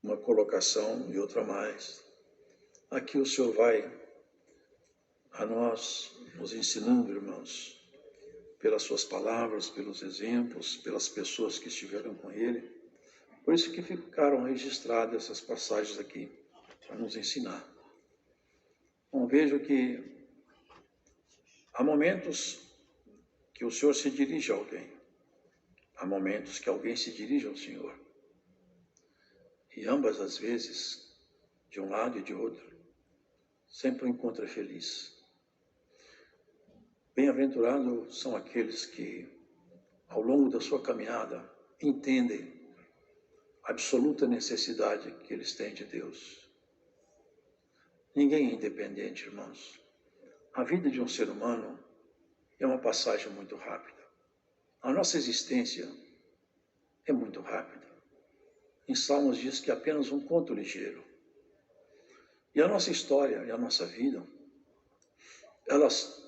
uma colocação e outra mais. Aqui o Senhor vai a nós, nos ensinando, irmãos, pelas suas palavras, pelos exemplos, pelas pessoas que estiveram com ele. Por isso que ficaram registradas essas passagens aqui, para nos ensinar. Então, vejo que há momentos que o Senhor se dirige a alguém. Há momentos que alguém se dirige ao Senhor. E ambas as vezes, de um lado e de outro, sempre o encontro é feliz. Bem-aventurados são aqueles que, ao longo da sua caminhada, entendem a absoluta necessidade que eles têm de Deus. Ninguém é independente, irmãos. A vida de um ser humano é uma passagem muito rápida. A nossa existência é muito rápida. Em Salmos diz que é apenas um conto ligeiro. E a nossa história e a nossa vida, elas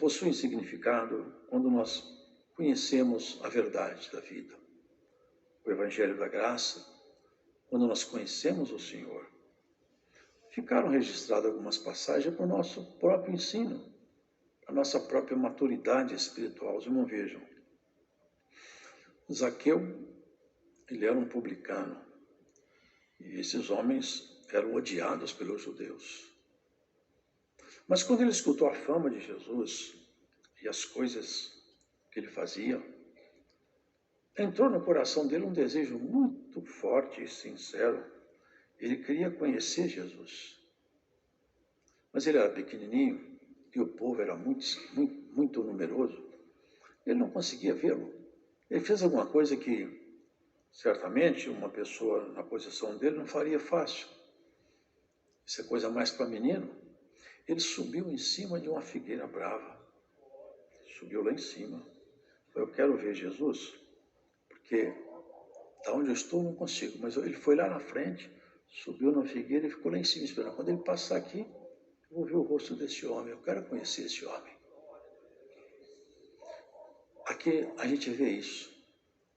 possuem significado quando nós conhecemos a verdade da vida. O Evangelho da Graça, quando nós conhecemos o Senhor. Ficaram registradas algumas passagens para o nosso próprio ensino, a nossa própria maturidade espiritual. Os irmãos vejam. Zaqueu, ele era um publicano, e esses homens eram odiados pelos judeus. Mas quando ele escutou a fama de Jesus e as coisas que ele fazia, entrou no coração dele um desejo muito forte e sincero. Ele queria conhecer Jesus. Mas ele era pequenininho e o povo era muito numeroso. Ele não conseguia vê-lo. Ele fez alguma coisa que, certamente, uma pessoa na posição dele não faria fácil. Isso é coisa mais para menino. Ele subiu em cima de uma figueira brava. Subiu lá em cima. Eu quero ver Jesus, porque da onde eu estou eu não consigo. Mas ele foi lá na frente, subiu na figueira e ficou lá em cima esperando. Quando ele passar aqui, eu vou ver o rosto desse homem. Eu quero conhecer esse homem. Aqui a gente vê isso.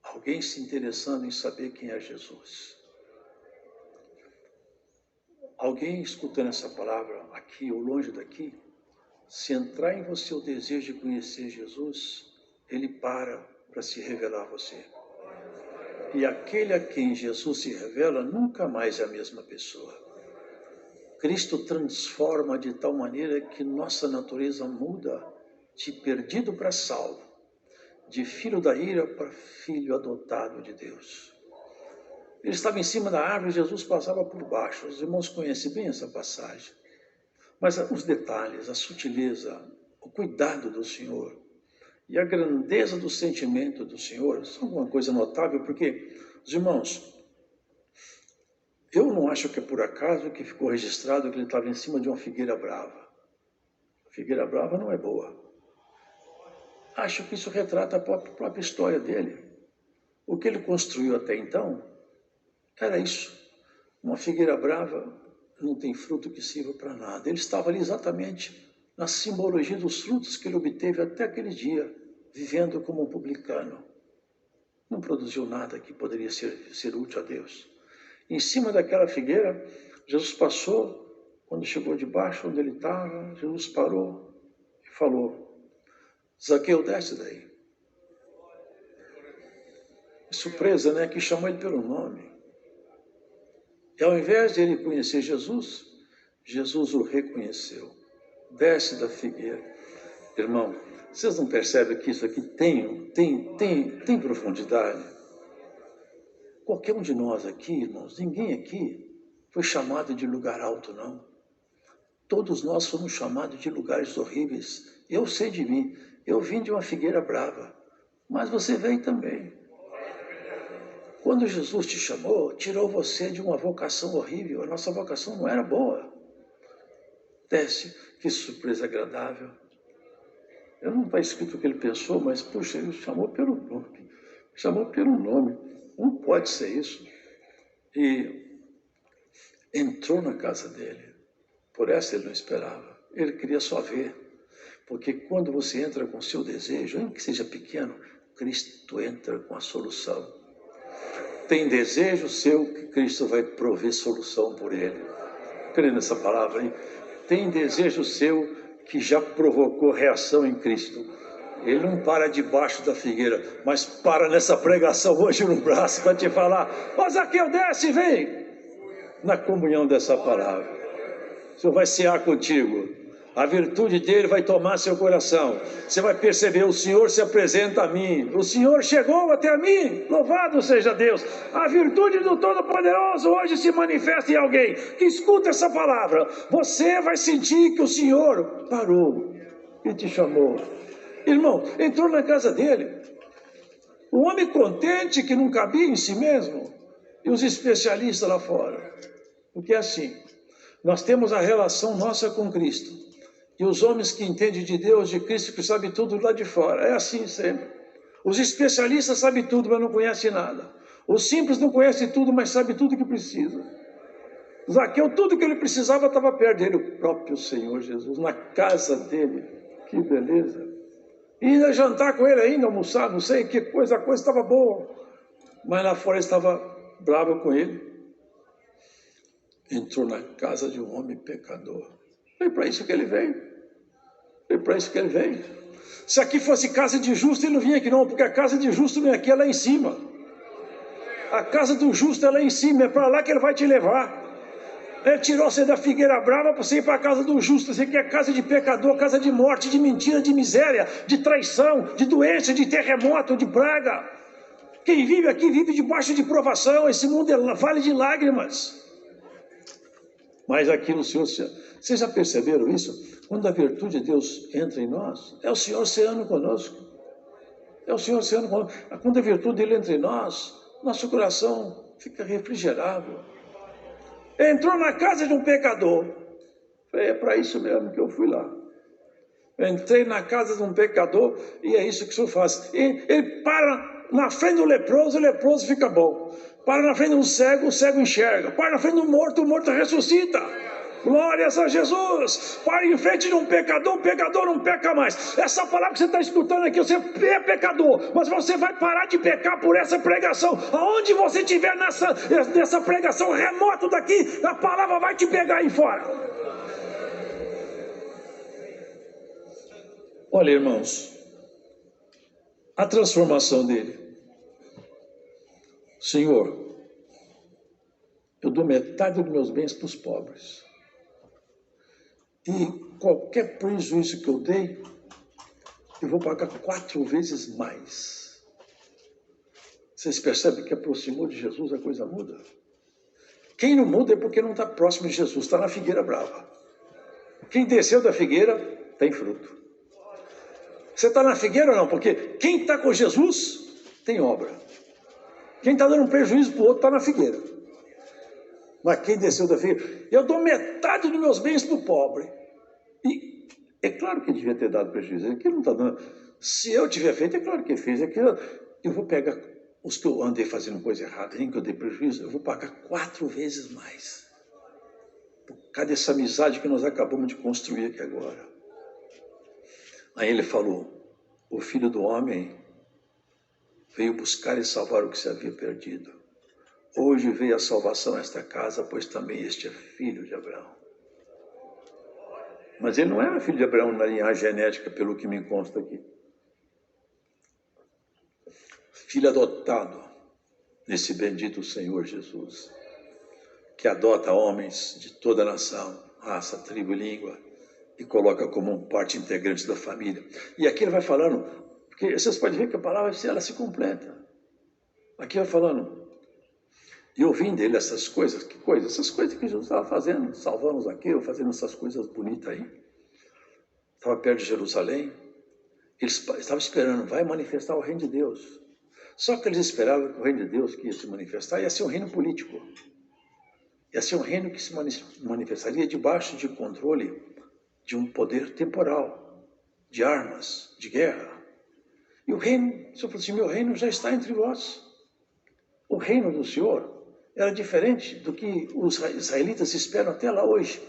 Alguém se interessando em saber quem é Jesus. Alguém escutando essa palavra aqui ou longe daqui, se entrar em você o desejo de conhecer Jesus, ele para se revelar a você. E aquele a quem Jesus se revela nunca mais é a mesma pessoa. Cristo transforma de tal maneira que nossa natureza muda de perdido para salvo, de filho da ira para filho adotado de Deus. Ele estava em cima da árvore e Jesus passava por baixo. Os irmãos conhecem bem essa passagem. Mas os detalhes, a sutileza, o cuidado do Senhor e a grandeza do sentimento do Senhor são uma coisa notável, porque, os irmãos, eu não acho que é por acaso que ficou registrado que ele estava em cima de uma figueira brava. A figueira brava não é boa. Acho que isso retrata a própria história dele. O que ele construiu até então era isso. Uma figueira brava não tem fruto que sirva para nada. Ele estava ali exatamente na simbologia dos frutos que ele obteve até aquele dia, vivendo como um publicano. Não produziu nada que poderia ser útil a Deus. Em cima daquela figueira, Jesus passou, quando chegou debaixo onde ele estava, Jesus parou e falou: Zaqueu, desce daí. Surpresa, né? Que chamou ele pelo nome. E ao invés de ele conhecer Jesus, Jesus o reconheceu. Desce da figueira. Irmão, vocês não percebem que isso aqui tem profundidade? Qualquer um de nós aqui, irmãos, ninguém aqui foi chamado de lugar alto, não. Todos nós fomos chamados de lugares horríveis. Eu sei de mim. Eu vim de uma figueira brava. Mas você veio também. Quando Jesus te chamou, tirou você de uma vocação horrível. A nossa vocação não era boa. Desce, que surpresa agradável. Eu não está escrito o que ele pensou, mas, puxa, ele chamou pelo nome. Chamou pelo nome. Não pode ser isso. E entrou na casa dele. Por essa ele não esperava. Ele queria só ver. Porque quando você entra com seu desejo, ainda que seja pequeno, Cristo entra com a solução. tem desejo seu que Cristo vai prover solução por ele. Crê nessa palavra, hein? Tem desejo seu que já provocou reação em Cristo. Ele não para debaixo da figueira, mas para nessa pregação hoje no braço para te falar: ó Zaqueu, desce, vem! Na comunhão dessa palavra. O Senhor vai cear contigo. A virtude dele vai tomar seu coração. Você vai perceber: o Senhor se apresenta a mim. O Senhor chegou até a mim. Louvado seja Deus. A virtude do Todo-Poderoso hoje se manifesta em alguém que escuta essa palavra. Você vai sentir que o Senhor parou e te chamou. Irmão, entrou na casa dele. O homem contente que não cabia em si mesmo. E os especialistas lá fora. Porque é assim. Nós temos a relação nossa com Cristo. E os homens que entendem de Deus, de Cristo, que sabem tudo lá de fora. É assim sempre. Os especialistas sabem tudo, mas não conhecem nada. Os simples não conhecem tudo, mas sabem tudo que precisa. Zaqueu, tudo que ele precisava estava perto dele. O próprio Senhor Jesus, na casa dele. Que beleza. E ia jantar com ele ainda, almoçar, não sei que coisa, a coisa estava boa. Mas lá fora estava bravo com ele. Entrou na casa de um homem pecador. É para isso que ele veio. É para isso que ele veio. Se aqui fosse casa de justo, ele não vinha aqui não, porque a casa de justo não é aqui, é lá em cima. A casa do justo é lá em cima, é para lá que ele vai te levar. Ele tirou você da figueira brava para você ir para a casa do justo. Você quer casa de pecador, casa de morte, de mentira, de miséria, de traição, de doença, de terremoto, de praga. Quem vive aqui vive debaixo de provação. Esse mundo é vale de lágrimas. Mas aqui no Senhor, vocês já perceberam isso? Quando a virtude de Deus entra em nós, é o Senhor ceando conosco. É o Senhor ceando conosco. Quando a virtude dele entra em nós, nosso coração fica refrigerado. Entrou na casa de um pecador. É para isso mesmo que eu fui lá. Entrei na casa de um pecador e é isso que o Senhor faz. Ele para na frente do leproso, o leproso fica bom. Para na frente de um cego, o cego enxerga. Para na frente do morto, o morto ressuscita. Glórias a Jesus. Para em frente de um pecador, o pecador não peca mais. Essa palavra que você está escutando aqui, você é pecador, mas você vai parar de pecar por essa pregação. Aonde você estiver nessa pregação, remoto daqui, a palavra vai te pegar aí fora. Olha, irmãos, a transformação dele. Senhor, eu dou metade dos meus bens para os pobres. E qualquer prejuízo que eu dei, eu vou pagar 4 vezes mais. Vocês percebem que aproximou de Jesus, a coisa muda? Quem não muda é porque não está próximo de Jesus, está na figueira brava. Quem desceu da figueira tem fruto. Você está na figueira ou não? Porque quem está com Jesus tem obra. Quem está dando um prejuízo para o outro está na figueira. Mas quem desceu da figueira, eu dou metade dos meus bens para o pobre. E é claro que ele devia ter dado prejuízo. Ele não está dando. Se eu tiver feito, é claro que ele fez. Eu vou pegar os que eu andei fazendo coisa errada, em que eu dei prejuízo, eu vou pagar 4 vezes mais. Por causa dessa amizade que nós acabamos de construir aqui agora. Aí ele falou: o Filho do Homem veio buscar e salvar o que se havia perdido. Hoje veio a salvação a esta casa, pois também este é filho de Abraão. Mas ele não era filho de Abraão na linhagem genética, pelo que me consta aqui. Filho adotado nesse bendito Senhor Jesus, que adota homens de toda a nação, raça, tribo e língua, e coloca como parte integrante da família. E aqui ele vai falando, porque vocês podem ver que a palavra ela se completa. Aqui vai falando, e ouvindo dele essas coisas, que coisas? Essas coisas que Jesus estava fazendo, salvando os Zaqueu, fazendo essas coisas bonitas aí. Estava perto de Jerusalém. Eles estavam esperando, vai manifestar o reino de Deus. Só que eles esperavam que o reino de Deus que ia se manifestar ia ser um reino político. Ia ser um reino que se manifestaria debaixo de controle de um poder temporal, de armas, de guerra. E o reino, o Senhor falou assim, meu reino já está entre vós. O reino do Senhor era diferente do que os israelitas esperam até lá hoje.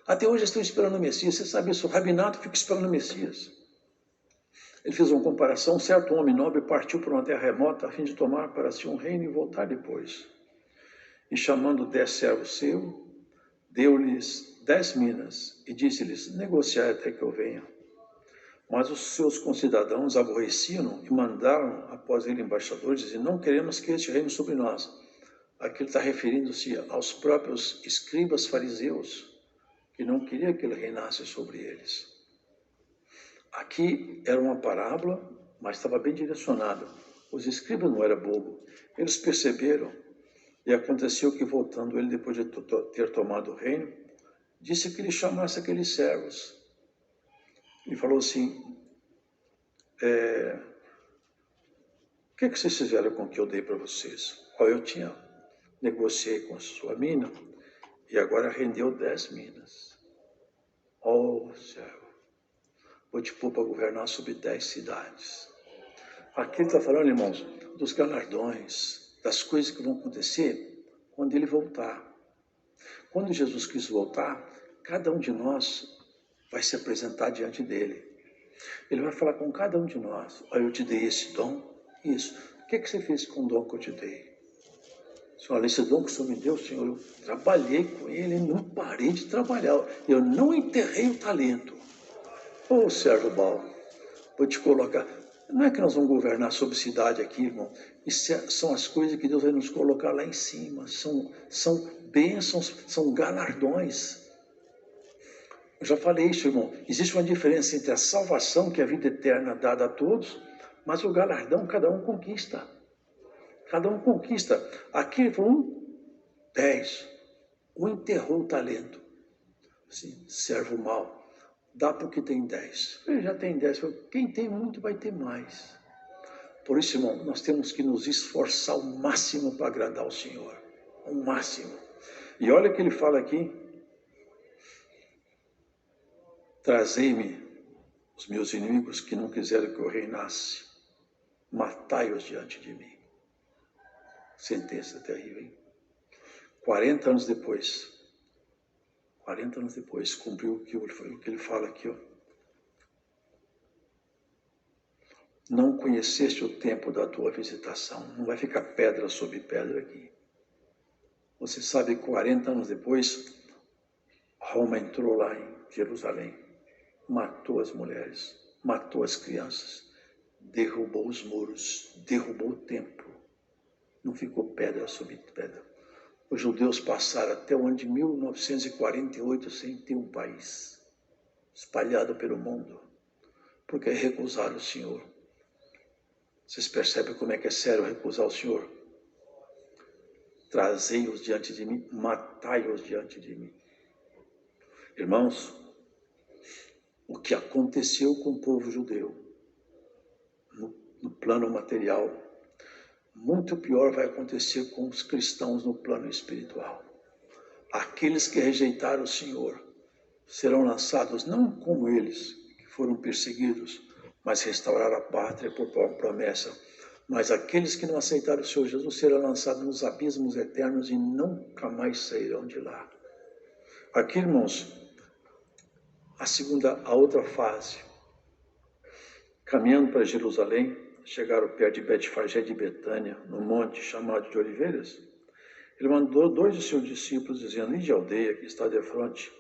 Até hoje estão esperando o Messias. Você sabe isso, o rabinato fica esperando o Messias. Ele fez uma comparação, certo homem nobre partiu para uma terra remota a fim de tomar para si um reino e voltar depois. E chamando 10 servos seus, deu-lhes 10 minas e disse-lhes, negociai até que eu venha. Mas os seus concidadãos aborreciam e mandaram após ele embaixadores, dizendo, não queremos que este reine sobre nós. Aqui ele está referindo-se aos próprios escribas fariseus, que não queriam que ele reinasse sobre eles. Aqui era uma parábola, mas estava bem direcionada. Os escribas não eram bobos. Eles perceberam, e aconteceu que, voltando ele, depois de ter tomado o reino, disse que ele chamasse aqueles servos. E falou assim, o que vocês fizeram com o que eu dei para vocês? Eu negociei com a sua mina, e agora rendeu 10 minas. Servo. Vou te pôr para governar sobre 10 cidades. Aqui ele está falando, irmãos, dos galardões, das coisas que vão acontecer quando ele voltar. Quando Jesus Cristo voltar, cada um de nós vai se apresentar diante dele. Ele vai falar com cada um de nós. Eu te dei esse dom, isso. O que você fez com o dom que eu te dei? Senhor, esse dom que o Senhor me deu, Senhor, eu trabalhei com ele, não parei de trabalhar. Eu não enterrei o talento. Servo bom, vou te colocar. Não é que nós vamos governar sobre cidade aqui, irmão. Isso são as coisas que Deus vai nos colocar lá em cima. São bênçãos, são galardões. Eu já falei isso, irmão. Existe uma diferença entre a salvação, que é a vida eterna dada a todos, mas o galardão cada um conquista. Cada um conquista. Aqui ele falou 10. Um enterrou o talento. Assim, servo mau. Dá porque tem 10. Ele já tem 10. Quem tem muito vai ter mais. Por isso, irmão, nós temos que nos esforçar ao máximo para agradar o Senhor. Ao máximo. E olha o que ele fala aqui. Trazei-me os meus inimigos que não quiseram que eu reinasse. Matai-os diante de mim. Sentença terrível, hein? 40 anos depois, cumpriu o que ele fala aqui. Não conheceste o tempo da tua visitação. Não vai ficar pedra sobre pedra aqui. Você sabe que 40 anos depois, Roma entrou lá em Jerusalém, matou as mulheres, matou as crianças, derrubou os muros, derrubou o templo. Não ficou pedra sobre pedra. Os judeus passaram até o ano de 1948 sem ter um país, espalhado pelo mundo, porque recusaram o Senhor. Vocês percebem como é que é sério recusar o Senhor? Trazei-os diante de mim, matai-os diante de mim. Irmãos, o que aconteceu com o povo judeu, no plano material, muito pior vai acontecer com os cristãos no plano espiritual. Aqueles que rejeitaram o Senhor serão lançados, não como eles, que foram perseguidos, mas restauraram a pátria por promessa. Mas aqueles que não aceitaram o Senhor Jesus serão lançados nos abismos eternos e nunca mais sairão de lá. Aqui, irmãos, a outra fase. Caminhando para Jerusalém, chegaram perto de Betfagé de Betânia, no monte chamado de Oliveiras. Ele mandou 2 de seus discípulos, dizendo, ide à aldeia que está defronte,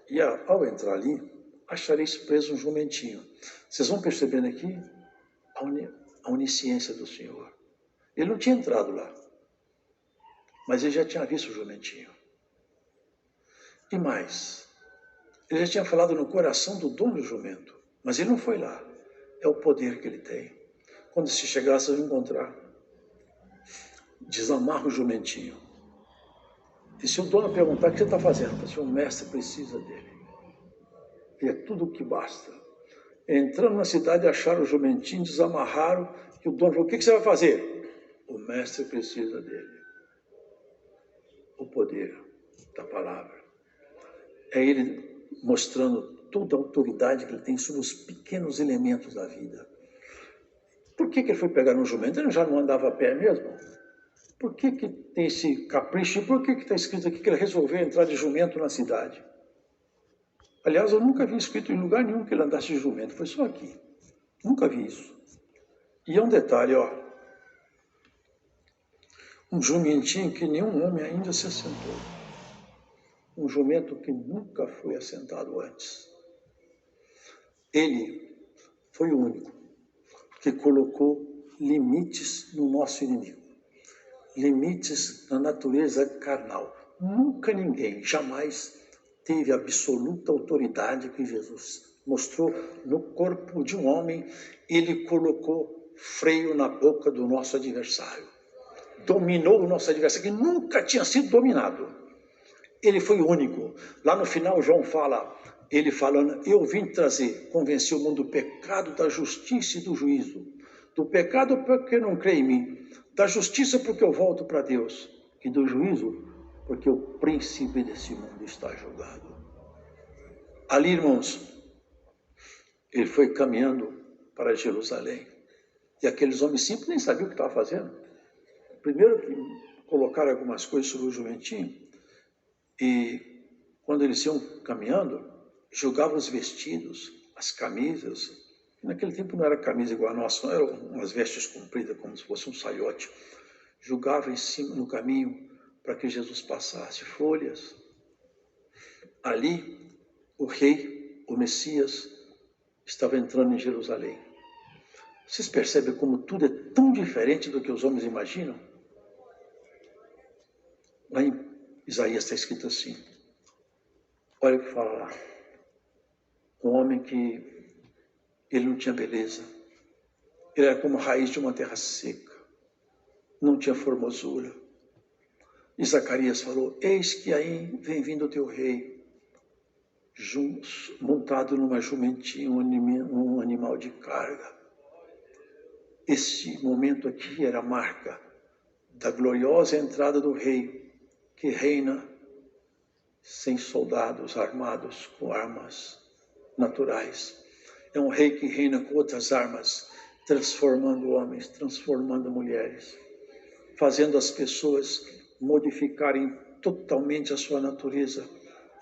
e ao entrar ali, achareis preso um jumentinho. Vocês vão percebendo aqui a onisciência do Senhor. Ele não tinha entrado lá, mas ele já tinha visto o jumentinho. E mais, ele já tinha falado no coração do dono do jumento, mas ele não foi lá. É o poder que ele tem. Quando se chegar, vocês vão encontrar. Desamarra o jumentinho. E se o dono perguntar, o que você está fazendo? Porque o mestre precisa dele. E é tudo o que basta. Entrando na cidade, acharam o jumentinho, desamarraram, e o dono falou, o que você vai fazer? O mestre precisa dele. O poder da palavra. É ele mostrando toda a autoridade que ele tem sobre os pequenos elementos da vida. Por que ele foi pegar no jumento? Ele já não andava a pé mesmo? Por que tem esse capricho? E por que está escrito aqui que ele resolveu entrar de jumento na cidade? Aliás, eu nunca vi escrito em lugar nenhum que ele andasse de jumento, foi só aqui. Nunca vi isso. E é um detalhe, ó. Um jumentinho que nenhum homem ainda se assentou. Um jumento que nunca foi assentado antes. Ele foi o único que colocou limites no nosso inimigo. Limites na natureza carnal. Nunca ninguém, jamais teve a absoluta autoridade que Jesus mostrou no corpo de um homem. Ele colocou freio na boca do nosso adversário. Dominou o nosso adversário, que nunca tinha sido dominado. Ele foi o único. Lá no final, João fala, ele falando, eu vim trazer, convencer o mundo do pecado, da justiça e do juízo. Do pecado porque não crê em mim, da justiça porque eu volto para Deus, e do juízo porque o príncipe desse mundo está julgado. Ali, irmãos, ele foi caminhando para Jerusalém. E aqueles homens simples nem sabiam o que estavam fazendo. Primeiro que colocaram algumas coisas sobre o jumentinho, e quando eles iam caminhando, jogavam os vestidos, as camisas. Naquele tempo não era camisa igual a nossa, não eram umas vestes compridas, como se fosse um saiote. Jogavam em cima no caminho para que Jesus passasse. Folhas. Ali, o rei, o Messias, estava entrando em Jerusalém. Vocês percebem como tudo é tão diferente do que os homens imaginam? Lá em Isaías está escrito assim, olha o que fala lá, um homem que ele não tinha beleza, ele era como a raiz de uma terra seca, não tinha formosura. E Zacarias falou, eis que aí vem vindo o teu rei, montado numa jumentinha, um animal de carga. Esse momento aqui era a marca da gloriosa entrada do rei, que reina sem soldados armados com armas naturais. É um rei que reina com outras armas, transformando homens, transformando mulheres, fazendo as pessoas modificarem totalmente a sua natureza.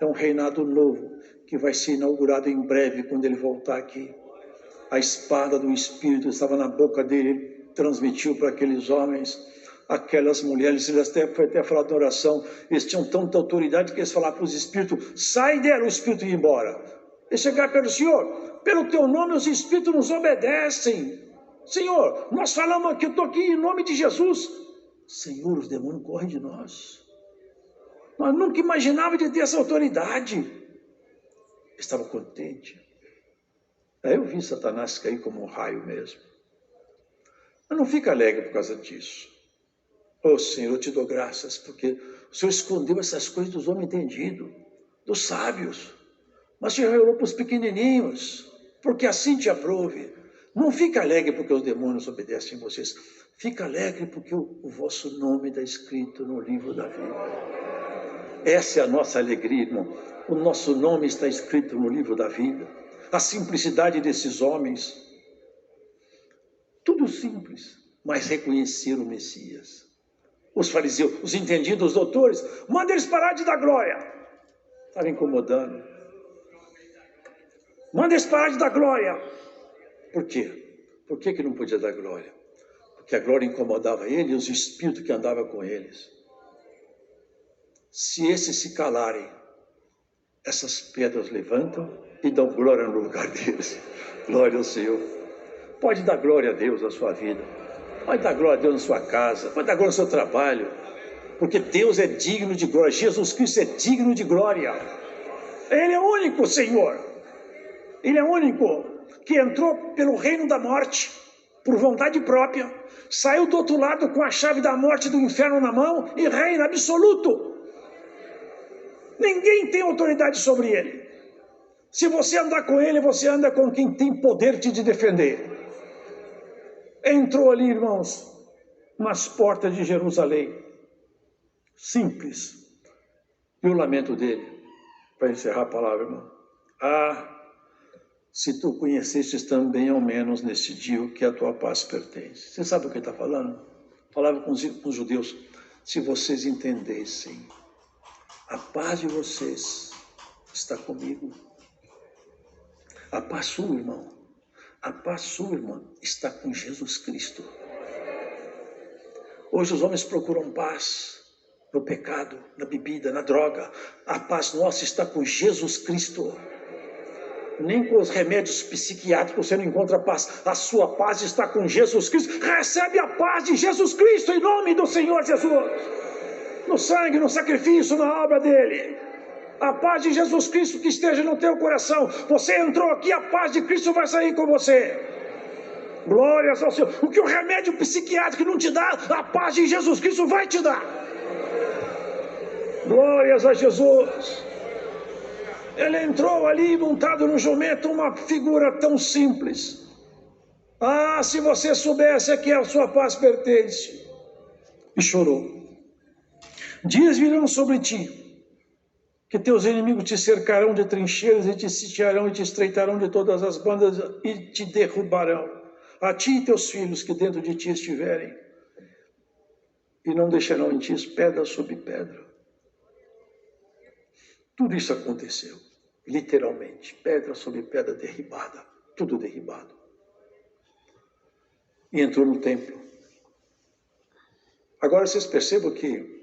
É um reinado novo que vai ser inaugurado em breve quando ele voltar aqui. A espada do Espírito estava na boca dele, transmitiu para aqueles homens, aquelas mulheres, eles foi até falado na oração, eles tinham tanta autoridade que eles falaram para os espíritos, sai dela, o espírito ia embora. Eles chegaram pelo Senhor, pelo teu nome os espíritos nos obedecem. Senhor, nós falamos aqui, eu estou aqui em nome de Jesus. Senhor, os demônios correm de nós. Nós nunca imaginávamos de ter essa autoridade. Estava contente. Aí eu vi Satanás cair como um raio mesmo. Mas não fica alegre por causa disso. Oh, Senhor, eu te dou graças, porque o Senhor escondeu essas coisas dos homens entendidos, dos sábios, mas te revelou para os pequenininhos, porque assim te aprove. Não fica alegre porque os demônios obedecem a vocês. Fica alegre porque o vosso nome está escrito no livro da vida. Essa é a nossa alegria, irmão. O nosso nome está escrito no livro da vida. A simplicidade desses homens. Tudo simples, mas reconheceram o Messias. Os fariseus, os entendidos, os doutores, manda eles parar de dar glória. Estava incomodando. Manda eles parar de dar glória. Por quê? Por que não podia dar glória? Porque a glória incomodava ele e os espíritos que andavam com eles. Se esses se calarem, essas pedras levantam e dão glória no lugar deles. Glória ao Senhor. Pode dar glória a Deus na sua vida. Pode dar glória a Deus na sua casa. Pode dar glória no seu trabalho. Porque Deus é digno de glória. Jesus Cristo é digno de glória. Ele é o único Senhor. Ele é o único que entrou pelo reino da morte, por vontade própria. Saiu do outro lado com a chave da morte e do inferno na mão e reina absoluto. Ninguém tem autoridade sobre ele. Se você andar com ele, você anda com quem tem poder de te defender. Entrou ali, irmãos, nas portas de Jerusalém. Simples. E o lamento dele, para encerrar a palavra, irmão. Ah, se tu conhecesses também, ao menos neste dia, o que a tua paz pertence. Você sabe o que ele está falando? Falava com os judeus. Se vocês entendessem, a paz de vocês está comigo. A paz sua, irmão. A paz sua, irmã, está com Jesus Cristo. Hoje os homens procuram paz no pecado, na bebida, na droga. A paz nossa está com Jesus Cristo. Nem com os remédios psiquiátricos você não encontra paz. A sua paz está com Jesus Cristo. Recebe a paz de Jesus Cristo em nome do Senhor Jesus. No sangue, no sacrifício, na obra dele. A paz de Jesus Cristo que esteja no teu coração. Você entrou aqui, a paz de Cristo vai sair com você. Glórias ao Senhor. O que o remédio psiquiátrico não te dá, a paz de Jesus Cristo vai te dar. Glórias a Jesus. Ele entrou ali montado no jumento, uma figura tão simples. Ah, se você soubesse a que a sua paz pertence. E chorou. Dias virão sobre ti, que teus inimigos te cercarão de trincheiras e te sitiarão e te estreitarão de todas as bandas e te derrubarão. A ti e teus filhos que dentro de ti estiverem, e não deixarão em ti pedra sobre pedra. Tudo isso aconteceu, literalmente, pedra sobre pedra derribada, tudo derribado. E entrou no templo. Agora vocês percebam que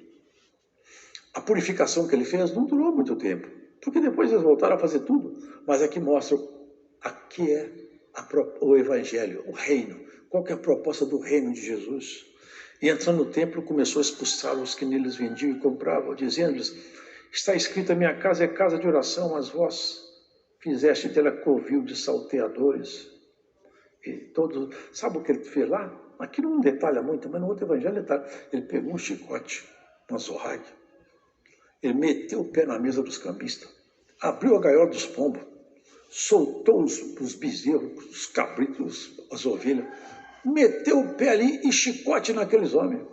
a purificação que ele fez não durou muito tempo, porque depois eles voltaram a fazer tudo. Mas aqui mostra, aqui é o evangelho, o reino. Qual que é a proposta do reino de Jesus? E entrando no templo, começou a expulsar os que neles vendiam e compravam, dizendo-lhes: está escrito, a minha casa é casa de oração, mas vós fizeste dela covil de salteadores. E todos, sabe o que ele fez lá? Aqui não detalha muito, mas no outro evangelho detalha. Ele pegou um chicote, uma zorrague, ele meteu o pé na mesa dos cambistas, abriu a gaiola dos pombos, soltou os bezerros, os cabritos, as ovelhas, meteu o pé ali e chicote naqueles homens.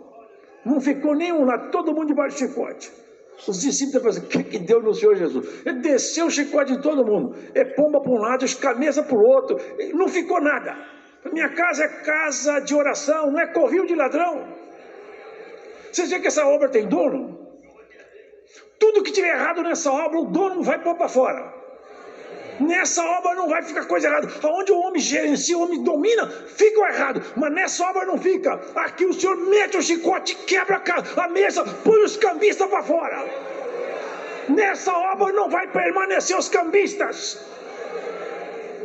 Não ficou nenhum lá, todo mundo debaixo de chicote. Os discípulos falaram: o que deu no Senhor Jesus? Ele desceu o chicote de todo mundo. É pomba para um lado, camisa para o outro. Não ficou nada. Minha casa é casa de oração, não é covil de ladrão. Vocês veem que essa obra tem dono? Tudo que tiver errado nessa obra, o dono vai pôr para fora. Nessa obra não vai ficar coisa errada. Onde o homem gerencia, o homem domina, fica o errado. Mas nessa obra não fica. Aqui o Senhor mete o chicote, quebra a mesa, põe os cambistas para fora. Nessa obra não vai permanecer os cambistas.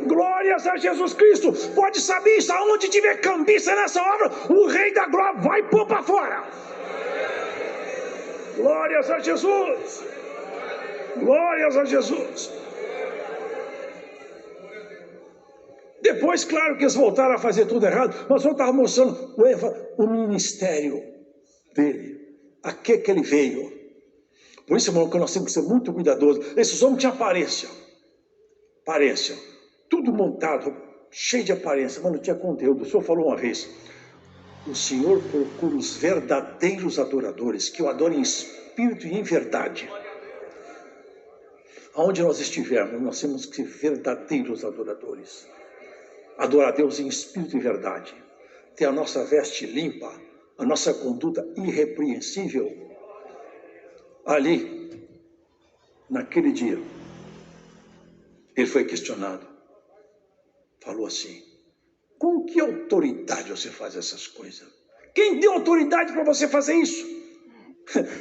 Glórias a Jesus Cristo. Pode saber isso. Aonde tiver cambista nessa obra, o Rei da Glória vai pôr para fora. Glórias a Jesus. Glórias a Jesus. Depois, claro que eles voltaram a fazer tudo errado, mas eu estava mostrando o ministério dele, a que ele veio. Por isso, irmão, que nós temos que ser muito cuidadosos. Esses homens tinham aparência, tudo montado, cheio de aparência, mas não tinha conteúdo. O Senhor falou uma vez: o Senhor procura os verdadeiros adoradores, que o adorem em espírito e em verdade. Aonde nós estivermos, nós temos que ser verdadeiros adoradores. Adorar a Deus em espírito e verdade. Ter a nossa veste limpa, a nossa conduta irrepreensível. Ali, naquele dia, ele foi questionado. Falou assim: com que autoridade você faz essas coisas? Quem deu autoridade para você fazer isso?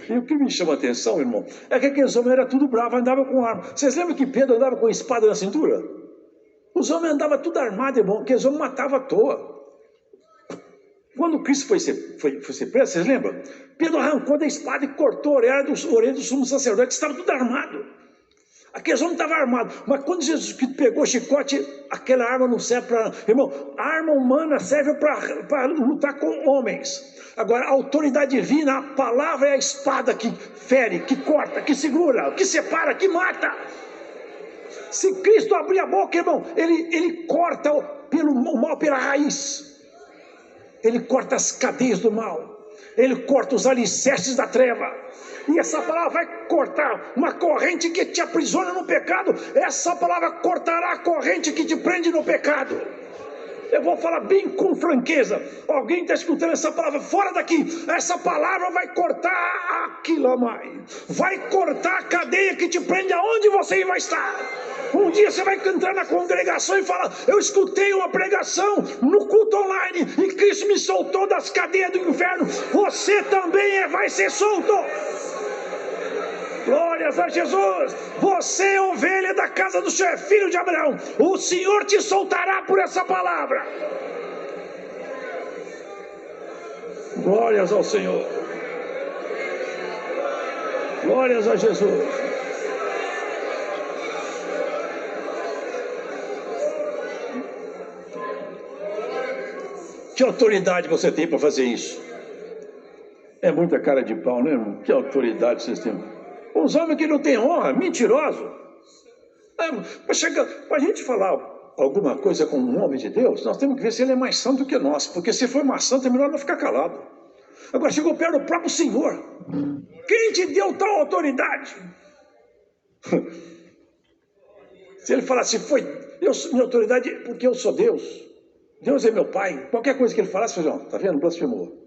E o que me chama a atenção, irmão, é que aqueles homens eram tudo bravos, andavam com arma. Vocês lembram que Pedro andava com espada na cintura? Os homens andavam tudo armados, irmão, porque os homens matavam à toa. Quando Cristo foi ser preso, vocês lembram? Pedro arrancou da espada e cortou a orelha do sumo sacerdote, estava tudo armado. Aqueles homens estavam armados, mas quando Jesus pegou o chicote, aquela arma não serve para... Irmão, a arma humana serve para lutar com homens. Agora, a autoridade divina, a palavra é a espada que fere, que corta, que segura, que separa, que mata. Se Cristo abrir a boca, irmão, ele corta o mal pela raiz. Ele corta as cadeias do mal. Ele corta os alicerces da treva. E essa palavra vai cortar uma corrente que te aprisiona no pecado. Essa palavra cortará a corrente que te prende no pecado. Eu vou falar bem com franqueza. Alguém está escutando essa palavra fora daqui. Essa palavra vai cortar aquilo mais. Vai cortar a cadeia que te prende aonde você vai estar. Um dia você vai entrar na congregação e falar: eu escutei uma pregação no culto online e Cristo me soltou das cadeias do inferno. Você também vai ser solto. Glórias a Jesus. Você é ovelha da casa do Senhor, filho de Abraão. O Senhor te soltará por essa palavra. Glórias ao Senhor. Glórias a Jesus. Que autoridade você tem para fazer isso? É muita cara de pau, né, irmão? Que autoridade vocês têm? Os homens que não têm honra, mentiroso. Para a gente falar alguma coisa com um homem de Deus, nós temos que ver se ele é mais santo do que nós. Porque se for mais santo, é melhor não ficar calado. Agora chegou perto do próprio Senhor. Quem te deu tal autoridade? Se ele falasse, minha autoridade porque eu sou Deus. Deus é meu pai. Qualquer coisa que ele falasse, não, tá vendo? Blasfemou.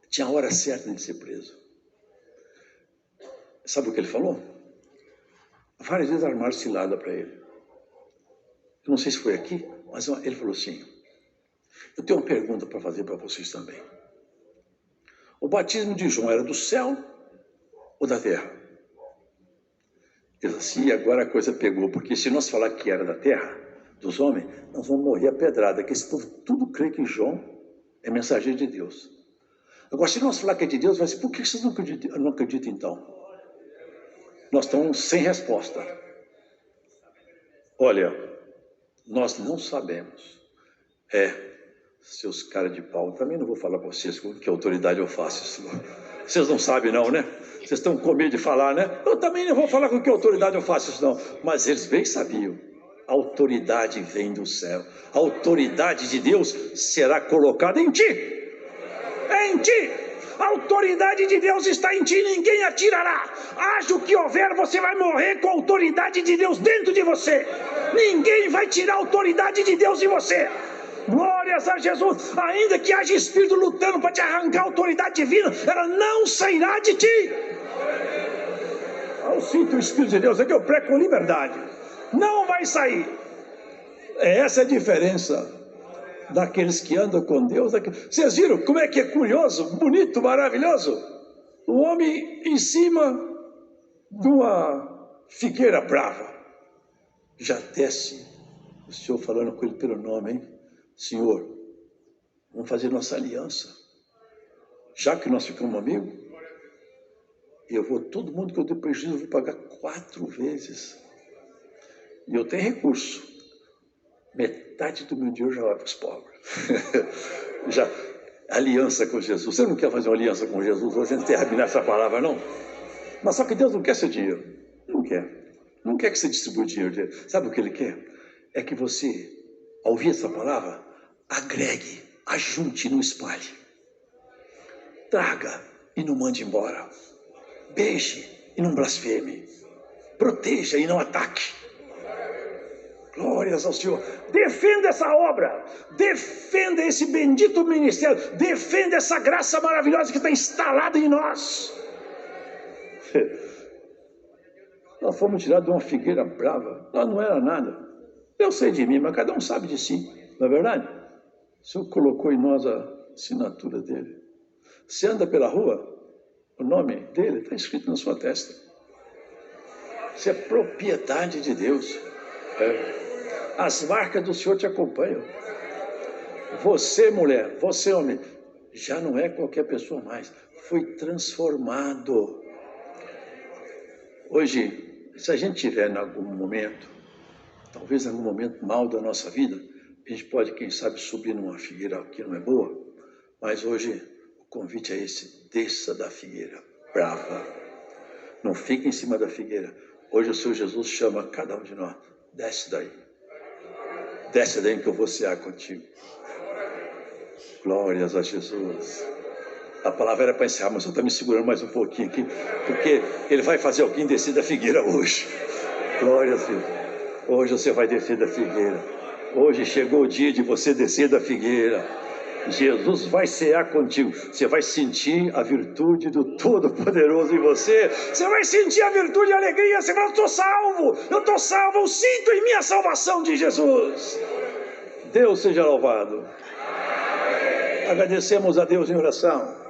Tinha a hora certa de ser preso. Sabe o que ele falou? Várias vezes armaram cilada para ele. Eu não sei se foi aqui, mas ele falou assim: eu tenho uma pergunta para fazer para vocês também. O batismo de João era do céu ou da terra? Ele disse assim: agora a coisa pegou, porque se nós falar que era da terra, dos homens, nós vamos morrer a pedrada, que esse povo tudo crê que João é mensageiro de Deus. Agora, se nós falar que é de Deus, vai ser: por que vocês não acreditam então? Nós estamos sem resposta. Olha, nós não sabemos. Seus caras de pau, também não vou falar para vocês com que autoridade eu faço isso. Vocês não sabem não, né? Vocês estão com medo de falar, né? Eu também não vou falar com que autoridade eu faço isso não. Mas eles bem sabiam. A autoridade vem do céu. A autoridade de Deus será colocada em ti. É em ti. A autoridade de Deus está em ti, ninguém a tirará. Haja o que houver, você vai morrer com a autoridade de Deus dentro de você. Ninguém vai tirar a autoridade de Deus de você. Glórias a Jesus. Ainda que haja espírito lutando para te arrancar a autoridade divina, ela não sairá de ti. Eu sinto o Espírito de Deus, é que eu prego com liberdade. Não vai sair. Essa é a diferença daqueles que andam com Deus. Vocês viram como é que é curioso, bonito, maravilhoso? O homem em cima de uma figueira brava. Já desce o Senhor falando com ele pelo nome, hein? Senhor, vamos fazer nossa aliança. Já que nós ficamos amigos, todo mundo que eu dei prejuízo, eu vou pagar 4 vezes. E eu tenho recurso. Metade do meu dinheiro já vai para os pobres. Já, aliança com Jesus. Você não quer fazer uma aliança com Jesus? Hoje a gente termina essa palavra, não? Mas só que Deus não quer seu dinheiro. Não quer. Não quer que você distribua o dinheiro dele. Sabe o que ele quer? É que você, ao ouvir essa palavra, agregue, ajunte e não espalhe. Traga e não mande embora. Beije e não blasfeme. Proteja e não ataque. Glórias ao Senhor. Defenda essa obra. Defenda esse bendito ministério. Defenda essa graça maravilhosa que está instalada em nós. Nós fomos tirados de uma figueira brava. Nós não era nada. Eu sei de mim, mas cada um sabe de si. Não é verdade? O Senhor colocou em nós a assinatura dele. Você anda pela rua, o nome dele está escrito na sua testa. Você é propriedade de Deus. As marcas do Senhor te acompanham. Você, mulher, você, homem, já não é qualquer pessoa mais. Foi transformado. Hoje, se a gente tiver em algum momento, talvez em algum momento mal da nossa vida, a gente pode, quem sabe, subir numa figueira que não é boa. Mas hoje, o convite é esse: desça da figueira brava. Não fique em cima da figueira. Hoje o Senhor Jesus chama cada um de nós: desce daí. Desce daí que eu vou cear contigo. Glórias a Jesus. A palavra era para encerrar, mas eu estou me segurando mais um pouquinho aqui, porque ele vai fazer alguém descer da figueira hoje. Glórias a Deus. Hoje você vai descer da figueira. Hoje chegou o dia de você descer da figueira. Jesus vai cear contigo. Você vai sentir a virtude do Todo-Poderoso em você. Você vai sentir a virtude e a alegria. Você vai, eu estou salvo, eu sinto em mim a salvação de Jesus. Deus seja louvado. Agradecemos a Deus em oração.